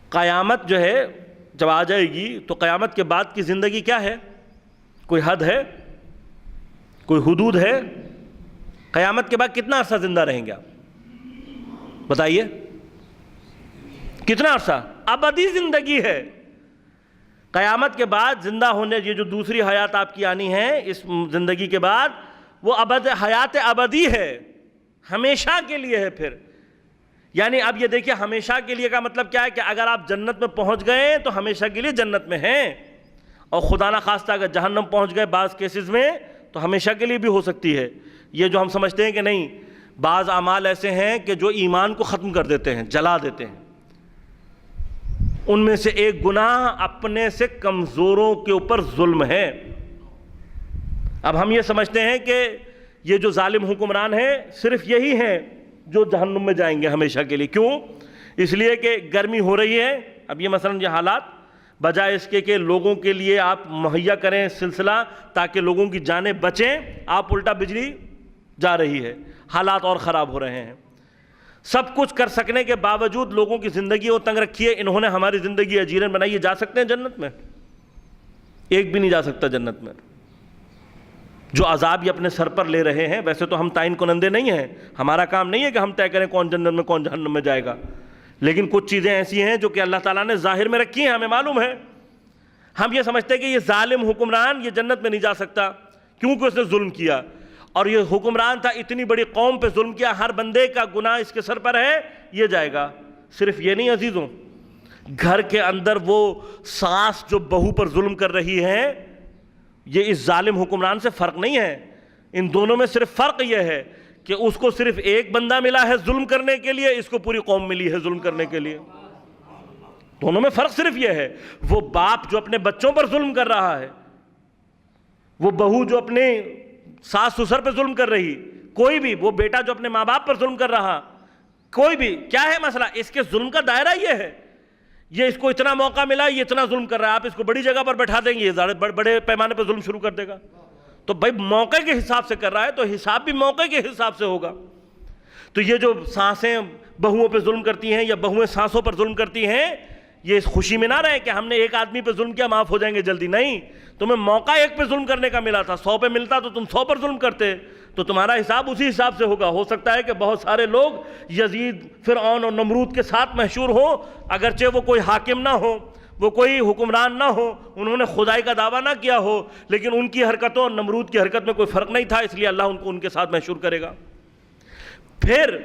قیامت جو ہے جب آ جائے گی تو قیامت کے بعد کی زندگی کیا ہے؟ کوئی حد ہے؟ کوئی حدود ہے؟ قیامت کے بعد کتنا عرصہ زندہ رہیں گے آپ بتائیے؟ کتنا عرصہ؟ ابدی زندگی ہے۔ قیامت کے بعد زندہ ہونے، یہ جو دوسری حیات آپ کی آنی ہے اس زندگی کے بعد، وہ حیات ابدی ہے، ہمیشہ کے لیے ہے۔ پھر یعنی اب یہ دیکھیے، ہمیشہ کے لیے کا مطلب کیا ہے کہ اگر آپ جنت میں پہنچ گئے تو ہمیشہ کے لیے جنت میں ہیں، اور خدا نہ خواستہ اگر جہنم پہنچ گئے بعض کیسز میں تو ہمیشہ کے لیے بھی ہو سکتی ہے۔ یہ جو ہم سمجھتے ہیں کہ نہیں، بعض اعمال ایسے ہیں کہ جو ایمان کو ختم کر دیتے ہیں، جلا دیتے ہیں، ان میں سے ایک گناہ اپنے سے کمزوروں کے اوپر ظلم ہے۔ اب ہم یہ سمجھتے ہیں کہ یہ جو ظالم حکمران ہیں صرف یہی ہیں جو جہنم میں جائیں گے ہمیشہ کے لیے۔ کیوں؟ اس لیے کہ گرمی ہو رہی ہے، اب یہ مثلا یہ حالات، بجائے اس کے کہ لوگوں کے لیے آپ مہیا کریں سلسلہ تاکہ لوگوں کی جانیں بچیں، آپ الٹا بجلی جا رہی ہے، حالات اور خراب ہو رہے ہیں۔ سب کچھ کر سکنے کے باوجود لوگوں کی زندگی وہ تنگ رکھی ہے، انہوں نے ہماری زندگی اجیرن بنائی ہے۔ جا سکتے ہیں جنت میں؟ ایک بھی نہیں جا سکتا جنت میں۔ جو عذاب یہ اپنے سر پر لے رہے ہیں، ویسے تو ہم تعین کنندے نہیں ہیں، ہمارا کام نہیں ہے کہ ہم طے کریں کون جنت میں کون جہنم میں جائے گا، لیکن کچھ چیزیں ایسی ہیں جو کہ اللہ تعالیٰ نے ظاہر میں رکھی ہیں، ہمیں معلوم ہے۔ ہم یہ سمجھتے ہیں کہ یہ ظالم حکمران یہ جنت میں نہیں جا سکتا کیونکہ اس نے ظلم کیا، اور یہ حکمران تھا، اتنی بڑی قوم پہ ظلم کیا، ہر بندے کا گناہ اس کے سر پر ہے، یہ جائے گا۔ صرف یہ نہیں عزیزوں، گھر کے اندر وہ ساس جو بہو پر ظلم کر رہی ہے، یہ اس ظالم حکمران سے فرق نہیں ہے۔ ان دونوں میں صرف فرق یہ ہے کہ اس کو صرف ایک بندہ ملا ہے ظلم کرنے کے لیے، اس کو پوری قوم ملی ہے ظلم کرنے کے لیے۔ دونوں میں فرق صرف یہ ہے، وہ باپ جو اپنے بچوں پر ظلم کر رہا ہے، وہ بہو جو اپنے ساس سسر پہ ظلم کر رہی، کوئی بھی، وہ بیٹا جو اپنے ماں باپ پر ظلم کر رہا، کوئی بھی، کیا ہے مسئلہ؟ اس کے ظلم کا دائرہ یہ ہے، یہ اس کو اتنا موقع ملا، یہ اتنا ظلم کر رہا ہے، آپ اس کو بڑی جگہ پر بیٹھا دیں گے، یہ بڑے پیمانے پر ظلم شروع کر دے گا۔ تو بھائی موقع کے حساب سے کر رہا ہے تو حساب بھی موقع کے حساب سے ہوگا۔ تو یہ جو سانسیں بہوؤں پہ ظلم کرتی ہیں یا بہویں سانسوں پر ظلم کرتی ہیں، یہ اس خوشی میں نہ رہے کہ ہم نے ایک آدمی پہ ظلم کیا معاف ہو جائیں گے جلدی، نہیں، تمہیں موقع ایک پہ ظلم کرنے کا ملا تھا، 100 پہ ملتا تو تم 100 پر ظلم کرتے، تو تمہارا حساب اسی حساب سے ہوگا۔ ہو سکتا ہے کہ بہت سارے لوگ یزید، فرعون اور نمرود کے ساتھ محشور ہوں، اگرچہ وہ کوئی حاکم نہ ہو، وہ کوئی حکمران نہ ہو، انہوں نے خدائی کا دعویٰ نہ کیا ہو، لیکن ان کی حرکتوں اور نمرود کی حرکت میں کوئی فرق نہیں تھا، اس لیے اللہ ان کو ان کے ساتھ محشور کرے گا۔ پھر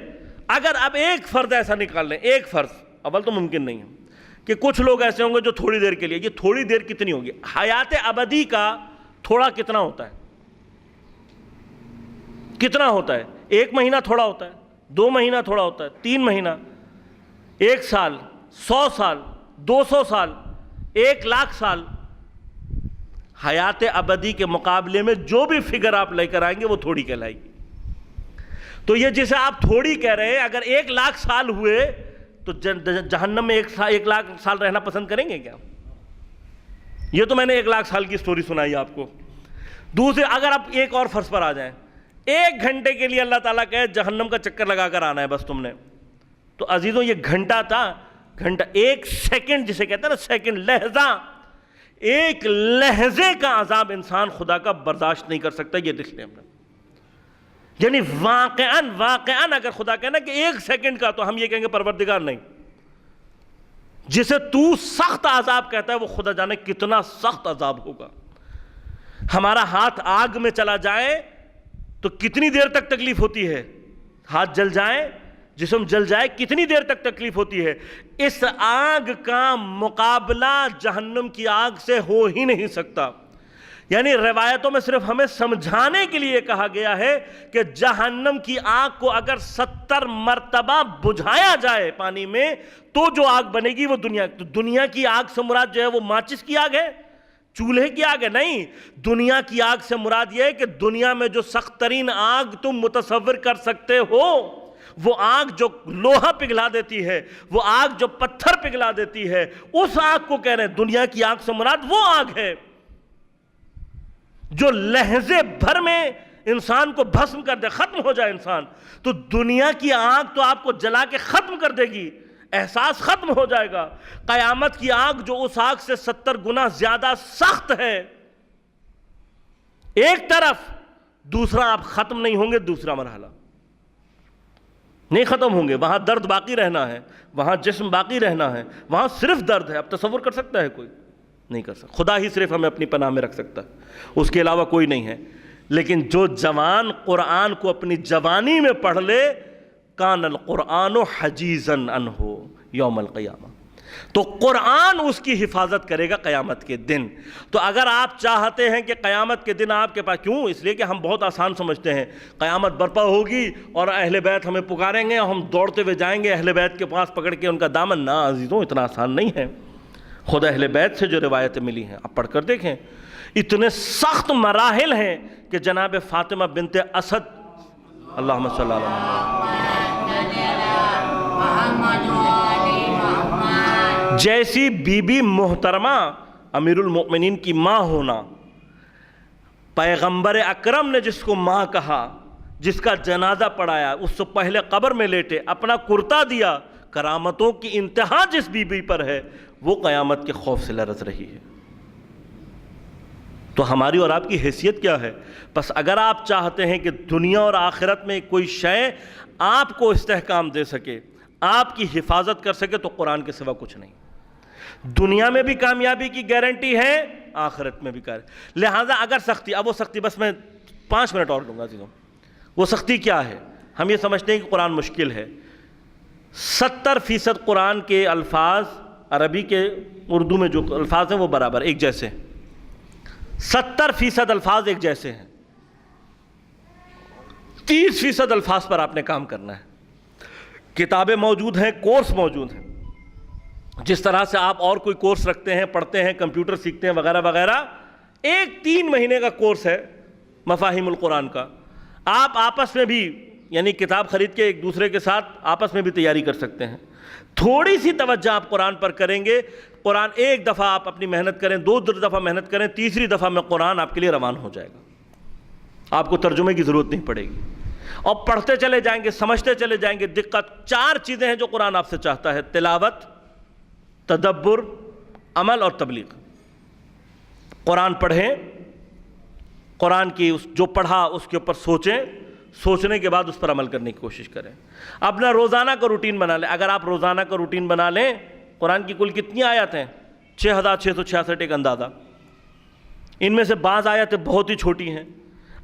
اگر اب ایک فرض ایسا نکال لیں، ایک فرض، اول تو ممکن نہیں ہے کہ کچھ لوگ ایسے ہوں گے جو تھوڑی دیر کے لیے، یہ تھوڑی دیر کتنی ہوگی؟ حیات ابدی کا تھوڑا کتنا ہوتا ہے؟ کتنا ہوتا ہے؟ 1 مہینہ تھوڑا ہوتا ہے، 2 مہینہ تھوڑا ہوتا ہے، 3 مہینہ، 1 سال، 100 سال، 200 سال، 1,00,000 سال۔ حیات ابدی کے مقابلے میں جو بھی فگر آپ لے کر آئیں گے وہ تھوڑی کہلائے گی۔ تو یہ جسے آپ تھوڑی کہہ رہے ہیں، اگر 1,00,000 سال ہوئے تو جہنم میں 1,00,000 سال رہنا پسند کریں گے کیا؟ یہ تو میں نے 1,00,000 سال کی سٹوری سنائی آپ کو۔ دوسرے، اگر آپ ایک اور فرض پر آ جائیں، 1 گھنٹے کے لیے اللہ تعالیٰ کہے جہنم کا چکر لگا کر آنا ہے بس تم نے، تو عزیزوں یہ گھنٹہ تھا، گھنٹہ، 1 سیکنڈ جسے کہتے ہیں نا، سیکنڈ، لہجہ، 1 لہجے کا عذاب انسان خدا کا برداشت نہیں کر سکتا، یہ لکھ لیں ہم نے۔ یعنی واقعاً اگر خدا کہنا کہ 1 سیکنڈ کا، تو ہم یہ کہیں گے پروردگار نہیں، جسے تو سخت عذاب کہتا ہے وہ خدا جانے کتنا سخت عذاب ہوگا۔ ہمارا ہاتھ آگ میں چلا جائے تو کتنی دیر تک تکلیف ہوتی ہے؟ ہاتھ جل جائے، جسم جل جائے، کتنی دیر تک تکلیف ہوتی ہے؟ اس آگ کا مقابلہ جہنم کی آگ سے ہو ہی نہیں سکتا۔ یعنی روایتوں میں صرف ہمیں سمجھانے کے لیے کہا گیا ہے کہ جہنم کی آگ کو اگر 70 مرتبہ بجھایا جائے پانی میں تو جو آگ بنے گی وہ دنیا کی آگ سے مراد جو ہے وہ ماچس کی آگ ہے، چولہے کی آگ ہے؟ نہیں، دنیا کی آگ سے مراد یہ ہے کہ دنیا میں جو سخت ترین آگ تم متصور کر سکتے ہو، وہ آگ جو لوہا پگھلا دیتی ہے، وہ آگ جو پتھر پگھلا دیتی ہے، اس آگ کو کہہ رہے ہیں دنیا کی آگ سے مراد وہ آگ ہے جو لہجے بھر میں انسان کو بھسم کر دے، ختم ہو جائے انسان۔ تو دنیا کی آگ تو آپ کو جلا کے ختم کر دے گی، احساس ختم ہو جائے گا۔ قیامت کی آگ جو اس آگ سے 70 گنا زیادہ سخت ہے، ایک طرف، دوسرا آپ ختم نہیں ہوں گے، دوسرا مرحلہ نہیں ختم ہوں گے، وہاں درد باقی رہنا ہے، وہاں جسم باقی رہنا ہے، وہاں صرف درد ہے۔ اب تصور کر سکتا ہے کوئی؟ نہیں کر سکتا، خدا ہی صرف ہمیں اپنی پناہ میں رکھ سکتا ہے، اس کے علاوہ کوئی نہیں ہے۔ لیکن جو جوان قرآن کو اپنی جوانی میں پڑھ لے، کان القرآن حجیزاً عنہ یوم القیامہ، تو قرآن اس کی حفاظت کرے گا قیامت کے دن۔ تو اگر آپ چاہتے ہیں کہ قیامت کے دن آپ کے پاس، کیوں؟ اس لیے کہ ہم بہت آسان سمجھتے ہیں، قیامت برپا ہوگی اور اہل بیت ہمیں پکاریں گے اور ہم دوڑتے ہوئے جائیں گے اہل بیت کے پاس پکڑ کے ان کا دامن۔ نہ عزیزوں، اتنا آسان نہیں ہے۔ خود اہل بیت سے جو روایتیں ملی ہیں آپ پڑھ کر دیکھیں، اتنے سخت مراحل ہیں کہ جناب فاطمہ بنت اسد، اللہم صلی اللہ علیہ وسلم، جیسی بی بی محترمہ امیر المؤمنین کی ماں ہونا، پیغمبر اکرم نے جس کو ماں کہا، جس کا جنازہ پڑھایا، اس سے پہلے قبر میں لیٹے اپنا کرتا دیا، کرامتوں کی انتہا جس بی بی پر ہے وہ قیامت کے خوف سے لرز رہی ہے۔ تو ہماری اور آپ کی حیثیت کیا ہے؟ بس اگر آپ چاہتے ہیں کہ دنیا اور آخرت میں کوئی شے آپ کو استحکام دے سکے، آپ کی حفاظت کر سکے، تو قرآن کے سوا کچھ نہیں۔ دنیا میں بھی کامیابی کی گارنٹی ہے، آخرت میں بھی گارنٹی۔ لہٰذا اگر سختی، اب وہ سختی بس میں 5 منٹ اور لوں گا عزیزوں، وہ سختی کیا ہے؟ ہم یہ سمجھتے ہیں کہ قرآن مشکل ہے۔ 70% قرآن کے الفاظ عربی کے اردو میں جو الفاظ ہیں وہ برابر ایک جیسے، 70% الفاظ ایک جیسے ہیں، 30% الفاظ پر آپ نے کام کرنا ہے۔ کتابیں موجود ہیں، کورس موجود ہیں، جس طرح سے آپ اور کوئی کورس رکھتے ہیں، پڑھتے ہیں، کمپیوٹر سیکھتے ہیں وغیرہ وغیرہ، ایک 3 مہینے کا کورس ہے مفاہیم القرآن کا۔ آپ آپس میں بھی، یعنی کتاب خرید کے ایک دوسرے کے ساتھ آپس میں بھی تیاری کر سکتے ہیں۔ تھوڑی سی توجہ آپ قرآن پر کریں گے، قرآن ایک دفعہ آپ اپنی محنت کریں، 2 دفعہ محنت کریں، تیسری دفعہ میں قرآن آپ کے لیے روان ہو جائے گا، آپ کو ترجمے کی ضرورت نہیں پڑے گی، اور پڑھتے چلے جائیں گے، سمجھتے چلے جائیں گے۔ دقت 4 چیزیں ہیں جو قرآن آپ سے چاہتا ہے: تلاوت، تدبر، عمل اور تبلیغ۔ قرآن پڑھیں، قرآن کی جو پڑھا اس کے اوپر سوچیں، سوچنے کے بعد اس پر عمل کرنے کی کوشش کریں۔ اپنا روزانہ کا روٹین بنا لیں۔ اگر آپ روزانہ کا روٹین بنا لیں، قرآن کی کل کتنی آیات ہیں؟ 6666 ایک اندازہ. ان میں سے بعض آیتیں بہت ہی چھوٹی ہیں.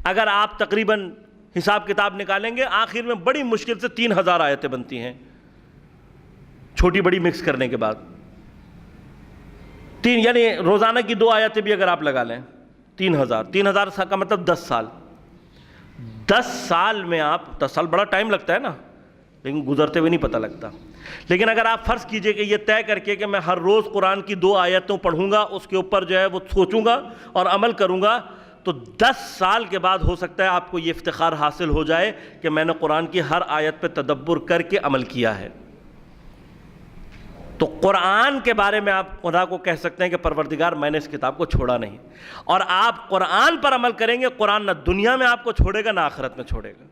اگر آپ تقریباً حساب کتاب نکالیں گے آخر میں بڑی مشکل سے 3000 آیتیں بنتی ہیں چھوٹی بڑی مکس کرنے کے بعد. یعنی روزانہ کی 2 آیتیں بھی اگر آپ لگا لیں 3000 کا مطلب 10 سال. 10 سال میں آپ 10 سال بڑا ٹائم لگتا ہے نا, لیکن گزرتے ہوئے نہیں پتہ لگتا. لیکن اگر آپ فرض کیجئے کہ یہ طے کر کے کہ میں ہر روز قرآن کی 2 آیتوں پڑھوں گا, اس کے اوپر جو ہے وہ سوچوں گا اور عمل کروں گا, تو 10 سال کے بعد ہو سکتا ہے آپ کو یہ افتخار حاصل ہو جائے کہ میں نے قرآن کی ہر آیت پہ تدبر کر کے عمل کیا ہے. تو قرآن کے بارے میں آپ خدا کو کہہ سکتے ہیں کہ پروردگار میں نے اس کتاب کو چھوڑا نہیں. اور آپ قرآن پر عمل کریں گے, قرآن نہ دنیا میں آپ کو چھوڑے گا نہ آخرت میں چھوڑے گا.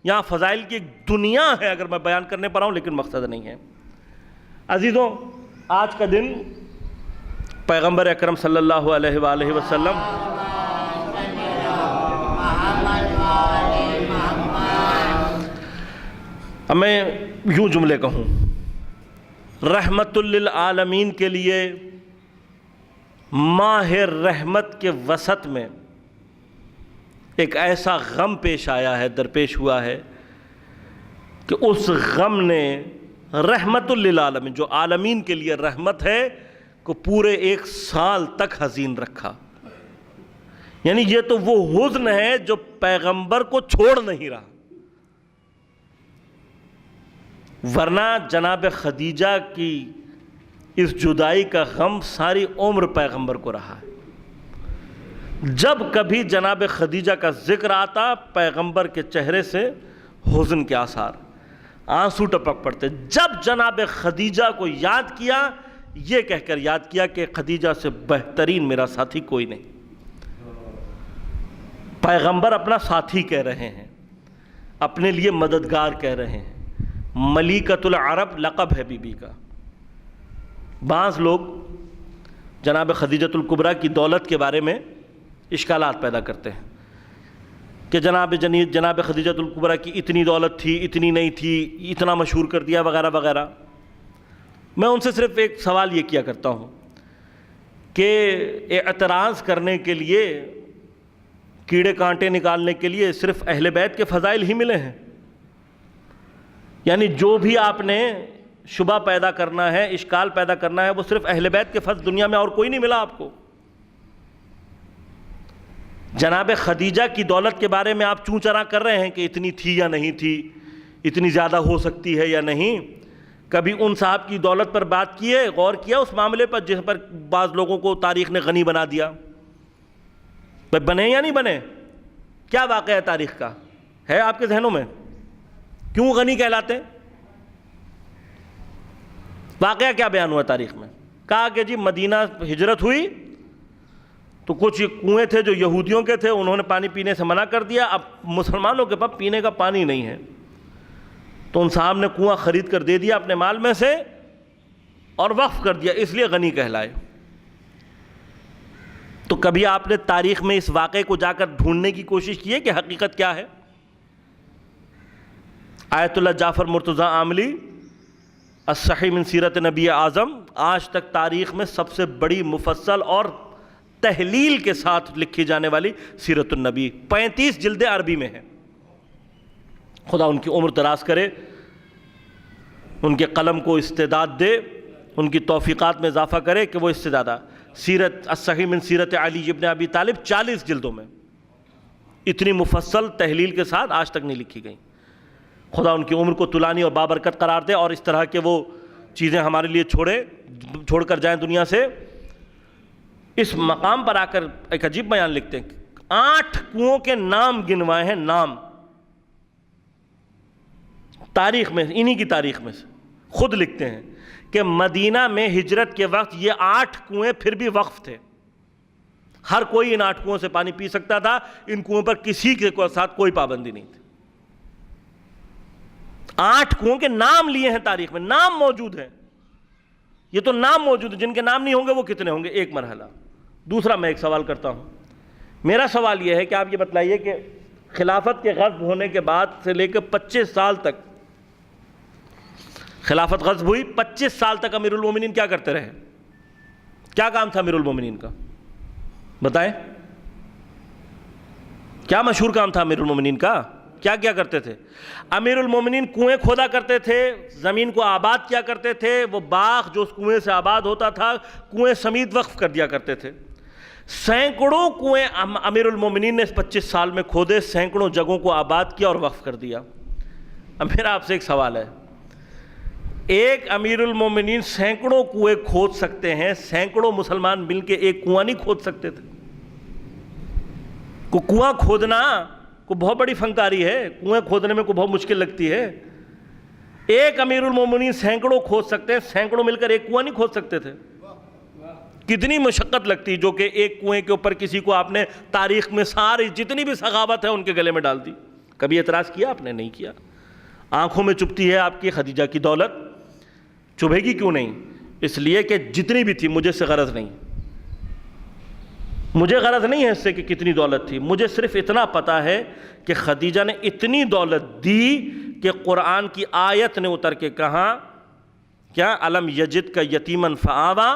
یہاں فضائل کی ایک دنیا ہے اگر میں بیان کرنے پر آؤں, لیکن مقصد نہیں ہے. عزیزوں, آج کا دن پیغمبر اکرم صلی اللہ علیہ وآلہ وسلم اب میں یوں جملے کہوں, رحمت للعالمین کے لیے ماہ رحمت کے وسط میں ایک ایسا غم پیش آیا ہے, درپیش ہوا ہے کہ اس غم نے رحمت للعالمین, جو عالمین کے لیے رحمت ہے, کو پورے 1 سال تک حزین رکھا. یعنی یہ تو وہ حزن ہے جو پیغمبر کو چھوڑ نہیں رہا. ورنہ جناب خدیجہ کی اس جدائی کا غم ساری عمر پیغمبر کو رہا ہے. جب کبھی جناب خدیجہ کا ذکر آتا, پیغمبر کے چہرے سے حزن کے آثار, آنسو ٹپک پڑتے. جب جناب خدیجہ کو یاد کیا, یہ کہہ کر یاد کیا کہ خدیجہ سے بہترین میرا ساتھی کوئی نہیں. پیغمبر اپنا ساتھی کہہ رہے ہیں, اپنے لیے مددگار کہہ رہے ہیں. ملیکۃ العرب لقب ہے بی بی کا. بعض لوگ جناب خدیجۃ الکبریٰ کی دولت کے بارے میں اشکالات پیدا کرتے ہیں کہ جناب خدیجۃ الکبریٰ کی اتنی دولت تھی, اتنی نہیں تھی, اتنا مشہور کر دیا وغیرہ وغیرہ. میں ان سے صرف ایک سوال یہ کیا کرتا ہوں کہ اعتراض کرنے کے لیے, کیڑے کانٹے نکالنے کے لیے صرف اہل بیت کے فضائل ہی ملے ہیں؟ یعنی جو بھی آپ نے شبہ پیدا کرنا ہے, اشکال پیدا کرنا ہے, وہ صرف اہل بیت کے فضل, دنیا میں اور کوئی نہیں ملا آپ کو. جناب خدیجہ کی دولت کے بارے میں آپ چوں چرا کر رہے ہیں کہ اتنی تھی یا نہیں تھی, اتنی زیادہ ہو سکتی ہے یا نہیں. کبھی ان صاحب کی دولت پر بات کیے, غور کیا اس معاملے پر جس پر بعض لوگوں کو تاریخ نے غنی بنا دیا؟ بنے یا نہیں بنے؟ کیا واقعہ ہے تاریخ کا, ہے آپ کے ذہنوں میں؟ کیوں غنی کہلاتے ہیں؟ واقعہ کیا بیان ہوا تاریخ میں؟ کہا کہ جی مدینہ ہجرت ہوئی تو کچھ کنویں تھے جو یہودیوں کے تھے, انہوں نے پانی پینے سے منع کر دیا. اب مسلمانوں کے پاس پینے کا پانی نہیں ہے, تو ان صاحب نے کنواں خرید کر دے دیا اپنے مال میں سے اور وقف کر دیا, اس لیے غنی کہلائے. تو کبھی آپ نے تاریخ میں اس واقعے کو جا کر ڈھونڈنے کی کوشش کی ہے کہ حقیقت کیا ہے؟ آیت اللہ جعفر مرتضیٰ عاملی الصحیح من سیرت نبی اعظم, آج تک تاریخ میں سب سے بڑی مفصل اور تحلیل کے ساتھ لکھی جانے والی سیرت النبی, 35 جلدیں عربی میں ہیں. خدا ان کی عمر دراز کرے, ان کے قلم کو استعداد دے, ان کی توفیقات میں اضافہ کرے کہ وہ اس سے زیادہ. سیرت الصحیح من سیرت علی ابن ابی طالب 40 جلدوں میں, اتنی مفصل تحلیل کے ساتھ آج تک نہیں لکھی گئی. خدا ان کی عمر کو طولانی اور بابرکت قرار دے, اور اس طرح کے وہ چیزیں ہمارے لیے چھوڑ کر جائیں دنیا سے. اس مقام پر آ کر ایک عجیب بیان لکھتے ہیں, 8 کنووں کے نام گنوائے ہیں, نام تاریخ میں, انہی کی تاریخ میں سے. خود لکھتے ہیں کہ مدینہ میں ہجرت کے وقت یہ 8 کنویں پھر بھی وقف تھے, ہر کوئی ان 8 کنووں سے پانی پی سکتا تھا, ان کنووں پر کسی کے ساتھ کوئی پابندی نہیں تھی. 8 کنووں کے نام لیے ہیں تاریخ میں, نام موجود ہیں. یہ تو نام موجود ہیں, جن کے نام نہیں ہوں گے وہ کتنے ہوں گے؟ ایک مرحلہ. دوسرا میں ایک سوال کرتا ہوں, میرا سوال یہ ہے کہ آپ یہ بتلائیے کہ خلافت کے غصب ہونے کے بعد سے لے کے 25 سال تک, خلافت غصب ہوئی 25 سال تک امیر المومنین کیا کرتے رہے؟ کیا کام تھا امیر المومنین کا؟ بتائیں، کیا مشہور کام تھا امیر المومنین کا؟ کیا کیا کرتے تھے؟ امیر المومنین کنویں کھودا کرتے تھے، زمین کو آباد کیا کرتے تھے، وہ باغ جو اس کنویں سے آباد ہوتا تھا کنویں سمیت وقف کر دیا کرتے تھے۔ سینکڑوں کنویں امیر المومنین نے 25 سال میں کھودے، سینکڑوں جگہوں کو آباد کیا اور وقف کر دیا۔ اب میرا آپ سے ایک سوال ہے، ایک امیر المومنین سینکڑوں کنویں کھود سکتے ہیں، سینکڑوں مسلمان مل کے ایک کنواں نہیں کھود سکتے تھے؟ کو کنواں کھودنا کو بہت بڑی فنکاری ہے، کنویں کھودنے میں کو بہت مشکل لگتی ہے۔ ایک امیر المومنین سینکڑوں کھود سکتے ہیں، سینکڑوں مل کر ایک کنواں نہیں کھود سکتے تھے؟ کتنی مشقت لگتی جو کہ ایک کنویں کے اوپر کسی کو آپ نے تاریخ میں ساری جتنی بھی سخاوت ہے ان کے گلے میں ڈال دی۔ کبھی اعتراض کیا آپ نے؟ نہیں کیا۔ آنکھوں میں چبھتی ہے آپ کی خدیجہ کی دولت، چبھے گی کیوں نہیں؟ اس لیے کہ جتنی بھی تھی مجھے سے غرض نہیں، مجھے غرض نہیں ہے اس سے کہ کتنی دولت تھی، مجھے صرف اتنا پتا ہے کہ خدیجہ نے اتنی دولت دی کہ قرآن کی آیت نے اتر کے کہا کیا الم یجد کا یتیمن فآوا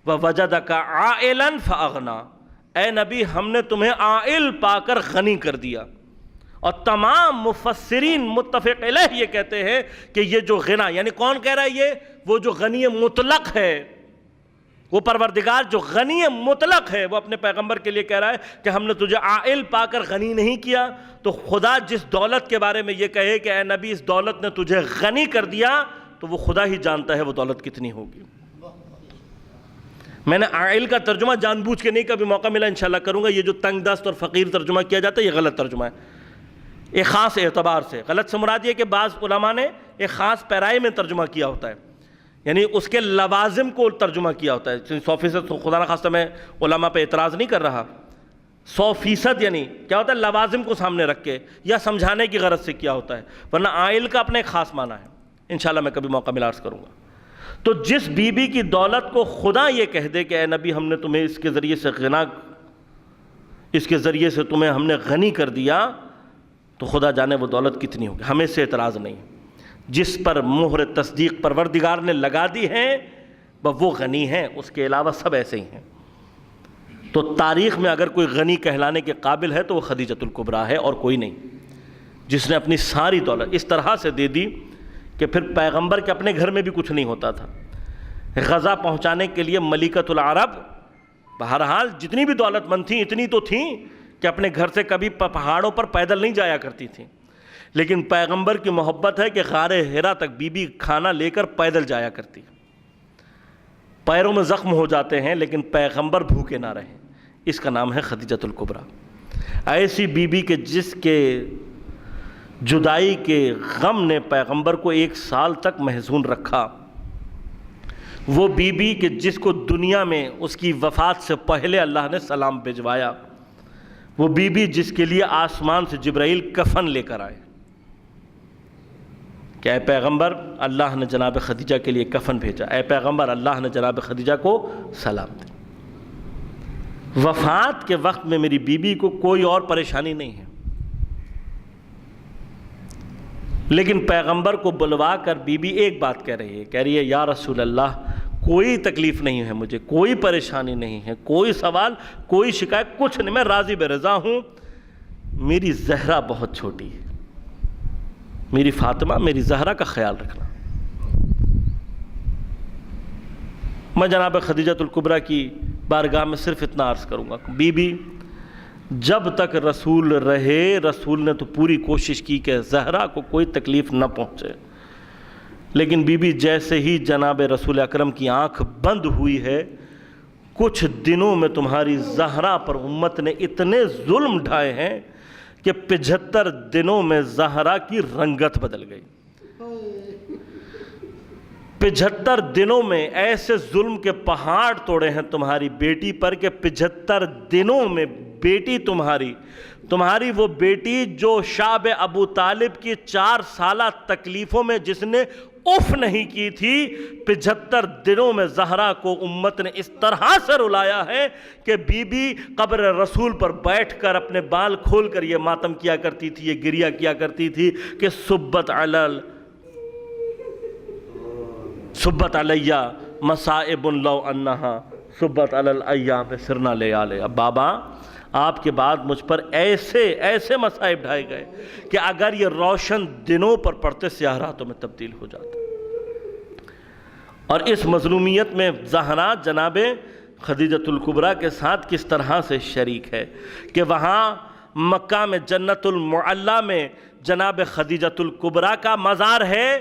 ووجدک عائلا فاغنا، اے نبی ہم نے تمہیں عائل پا کر غنی کر دیا۔ اور تمام مفسرین متفق علیہ یہ کہتے ہیں کہ یہ جو غنا، یعنی کون کہہ رہا ہے یہ؟ وہ جو غنی مطلق ہے، وہ پروردگار جو غنی مطلق ہے، وہ اپنے پیغمبر کے لیے کہہ رہا ہے کہ ہم نے تجھے عائل پا کر غنی نہیں کیا۔ تو خدا جس دولت کے بارے میں یہ کہے کہ اے نبی اس دولت نے تجھے غنی کر دیا، تو وہ خدا ہی جانتا ہے وہ دولت کتنی ہوگی۔ میں نے عائل کا ترجمہ جان بوجھ کے نہیں، کبھی موقع ملا انشاءاللہ کروں گا۔ یہ جو تنگ دست اور فقیر ترجمہ کیا جاتا ہے یہ غلط ترجمہ ہے، ایک خاص اعتبار سے غلط سے مراد یہ کہ بعض علماء نے ایک خاص پیرائی میں ترجمہ کیا ہوتا ہے، یعنی اس کے لوازم کو ترجمہ کیا ہوتا ہے۔ 100% خدا نہ خواستہ میں علماء پہ اعتراض نہیں کر رہا، 100% یعنی کیا ہوتا ہے لوازم کو سامنے رکھ کے یا سمجھانے کی غرض سے کیا ہوتا ہے، ورنہ عائل کا اپنا ایک خاص معنی ہے۔ انشاءاللہ میں کبھی موقع ملا عرض کروں گا۔ تو جس بی بی کی دولت کو خدا یہ کہہ دے کہ اے نبی ہم نے تمہیں اس کے ذریعے سے تمہیں ہم نے غنی کر دیا، تو خدا جانے وہ دولت کتنی ہوگی۔ ہمیں سے اعتراض نہیں، جس پر مہر تصدیق پروردگار نے لگا دی ہے وہ غنی ہیں، اس کے علاوہ سب ایسے ہی ہیں۔ تو تاریخ میں اگر کوئی غنی کہلانے کے قابل ہے تو وہ خدیجۃ الکبریٰ ہے اور کوئی نہیں، جس نے اپنی ساری دولت اس طرح سے دے دی کہ پھر پیغمبر کے اپنے گھر میں بھی کچھ نہیں ہوتا تھا۔ غزہ پہنچانے کے لیے ملکۃ العرب بہرحال جتنی بھی دولت مند تھیں اتنی تو تھیں کہ اپنے گھر سے کبھی پہاڑوں پر پیدل نہیں جایا کرتی تھیں، لیکن پیغمبر کی محبت ہے کہ غار حرا تک بی بی کھانا لے کر پیدل جایا کرتی، پیروں میں زخم ہو جاتے ہیں لیکن پیغمبر بھوکے نہ رہیں۔ اس کا نام ہے خدیجۃ الکبریٰ۔ ایسی بی بی کہ جس کے جدائی کے غم نے پیغمبر کو 1 سال تک محزون رکھا، وہ بی بی کہ جس کو دنیا میں اس کی وفات سے پہلے اللہ نے سلام بھجوایا، وہ بی بی جس کے لیے آسمان سے جبرائیل کفن لے کر آئے کہ اے پیغمبر اللہ نے جناب خدیجہ کے لیے کفن بھیجا، اے پیغمبر اللہ نے جناب خدیجہ کو سلام دے۔ وفات کے وقت میں میری بی بی کو کوئی اور پریشانی نہیں ہے، لیکن پیغمبر کو بلوا کر بی بی ایک بات کہہ رہی ہے یا رسول اللہ کوئی تکلیف نہیں ہے، مجھے کوئی پریشانی نہیں ہے، کوئی سوال کوئی شکایت کچھ نہیں، میں راضی بے رضا ہوں، میری زہرا بہت چھوٹی ہے، میری فاطمہ میری زہرا کا خیال رکھنا۔ میں جناب خدیجۃ الکبریٰ کی بارگاہ میں صرف اتنا عرض کروں گا، بی بی جب تک رسول رہے رسول نے تو پوری کوشش کی کہ زہرا کو کوئی تکلیف نہ پہنچے، لیکن بی بی جیسے ہی جناب رسول اکرم کی آنکھ بند ہوئی ہے، کچھ دنوں میں تمہاری زہرا پر امت نے اتنے ظلم ڈھائے ہیں کہ 75 دنوں میں زہرا کی رنگت بدل گئی۔ 75 دنوں میں ایسے ظلم کے پہاڑ توڑے ہیں تمہاری بیٹی پر کہ 75 دنوں میں بیٹی تمہاری وہ بیٹی جو شاب ابو طالب کی 4 سالہ تکلیفوں میں جس نے اف نہیں کی تھی، 75 دنوں میں زہرا کو امت نے اس طرح سے رلایا ہے کہ بی بی قبر رسول پر بیٹھ کر اپنے بال کھول کر یہ ماتم کیا کرتی تھی، یہ گریہ کیا کرتی تھی کہ سبت علیہ مصائب لو انہا صبت علی الایام سرنا لیالی. اب بابا آپ کے بعد مجھ پر ایسے مصائب ڈھائے گئے کہ اگر یہ روشن دنوں پر پڑتے سیاہ راتوں میں تبدیل ہو جاتے. اور اس مظلومیت میں زہرا جناب خدیجۃ الکبریٰ کے ساتھ کس طرح سے شریک ہے کہ وہاں مکہ میں جنت المعلیٰ میں جناب خدیجۃ الکبریٰ کا مزار ہے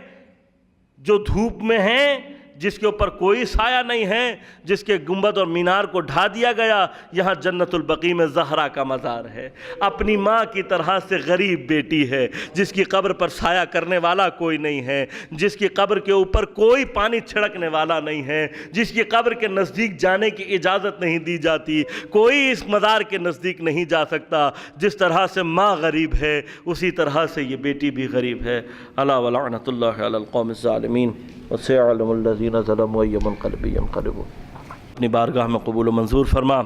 جو دھوپ میں ہے، جس کے اوپر کوئی سایہ نہیں ہے، جس کے گنبد اور مینار کو ڈھا دیا گیا. یہاں جنت البقیع میں زہرا کا مزار ہے. اپنی ماں کی طرح سے غریب بیٹی ہے جس کی قبر پر سایہ کرنے والا کوئی نہیں ہے، جس کی قبر کے اوپر کوئی پانی چھڑکنے والا نہیں ہے، جس کی قبر کے نزدیک جانے کی اجازت نہیں دی جاتی. کوئی اس مزار کے نزدیک نہیں جا سکتا. جس طرح سے ماں غریب ہے اسی طرح سے یہ بیٹی بھی غریب ہے. الا ولعنۃ اللہ علی القوم الظالمین وسيعلم الذين ظلموا أي منقلب ينقلبون. اپنی بارگاہ میں قبول و منظور فرما.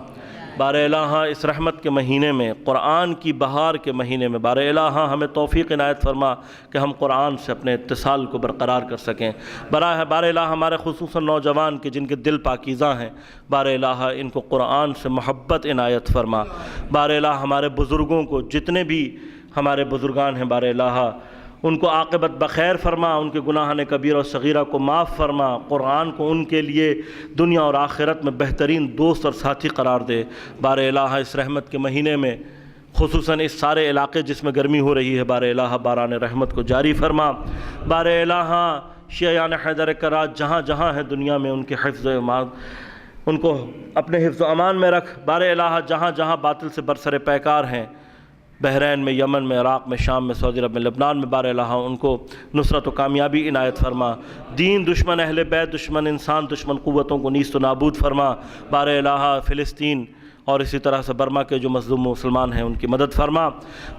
بار الہ اس رحمت کے مہینے میں، قرآن کی بہار کے مہینے میں بار الہ ہمیں توفیق عنایت فرما کہ ہم قرآن سے اپنے اتصال کو برقرار کر سکیں. بار الہ ہمارے خصوصاً نوجوان کے جن کے دل پاکیزہ ہیں، بار الہ ان کو قرآن سے محبت عنایت فرما. بار الہ ہمارے بزرگوں کو، جتنے بھی ہمارے بزرگان ہیں، بار الہ ان کو عاقبت بخیر فرما، ان کے گناہان کبیرہ و صغیرہ کو معاف فرما. قرآن کو ان کے لیے دنیا اور آخرت میں بہترین دوست اور ساتھی قرار دے. بار الہ اس رحمت کے مہینے میں خصوصاً اس سارے علاقے جس میں گرمی ہو رہی ہے، بار الہ باران رحمت کو جاری فرما. بار الہ شیعان حیدر کرات جہاں جہاں ہیں دنیا میں ان کے حفظ و امان، ان کو اپنے حفظ و امان میں رکھ. بار الہ جہاں جہاں باطل سے برسر پیکار ہیں، بحرین میں، یمن میں، عراق میں، شام میں، سعودی عرب میں، لبنان میں، بار الہ ان کو نصرت و کامیابی عنایت فرما. دین دشمن، اہل بیت دشمن، انسان دشمن قوتوں کو نیست و نابود فرما. بار الہ فلسطین اور اسی طرح سے برما کے جو مظلوم مسلمان ہیں ان کی مدد فرما.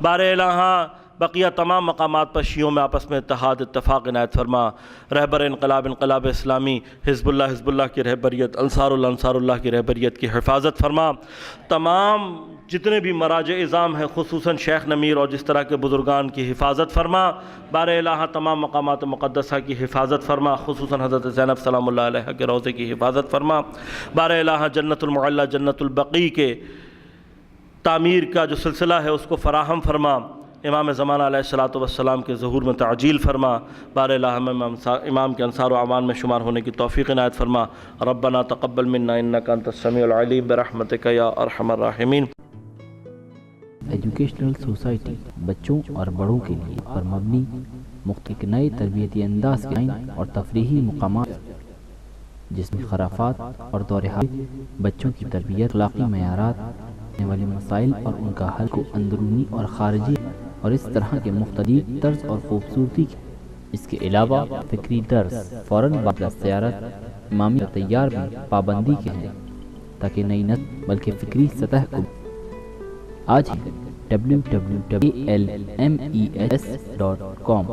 بار الہ بقیہ تمام مقامات پر شیعوں میں آپس میں اتحاد اتفاق عنایت فرما. رہبر انقلاب اسلامی حزب اللہ کی رہبریت، انصار اللہ کی رہبریت کی حفاظت فرما. تمام جتنے بھی مراجع اعظام ہیں خصوصاً شیخ نمیر اور جس طرح کے بزرگان کی حفاظت فرما. بار الہ تمام مقامات مقدسہ کی حفاظت فرما، خصوصاً حضرت زینب سلام اللہ علیہ کے روضے کی حفاظت فرما. بار الہ جنت المعلیٰ جنت البقیع کے تعمیر کا جو سلسلہ ہے اس کو فراہم فرما. امام زمانہ علیہ السلام کے ظہور میں تعجیل فرما. بار الہ امام کے انصار و اعوان میں شمار ہونے کی توفیق عنایت فرما. ربنا تقبل منا انک انت السمیع العلیم برحمتک یا ارحم الراحمین. ایجوکیشنل سوسائٹی بچوں اور بڑوں کے لیے پر مبنی مختلف نئے تربیتی انداز کے اور تفریحی مقامات جس میں خرافات اور دور حال، بچوں کی تربیت، اخلاقی معیارات، آنے والے مسائل اور ان کا حل کو اندرونی اور خارجی اور اس طرح کے مختلف طرز اور خوبصورتی کے. اس کے علاوہ فکری درس فوراً بعد سیارت امامی تیار بھی پابندی کے ہیں تاکہ نئی نسل بلکہ فکری سطح کو آج ہی www.almes.com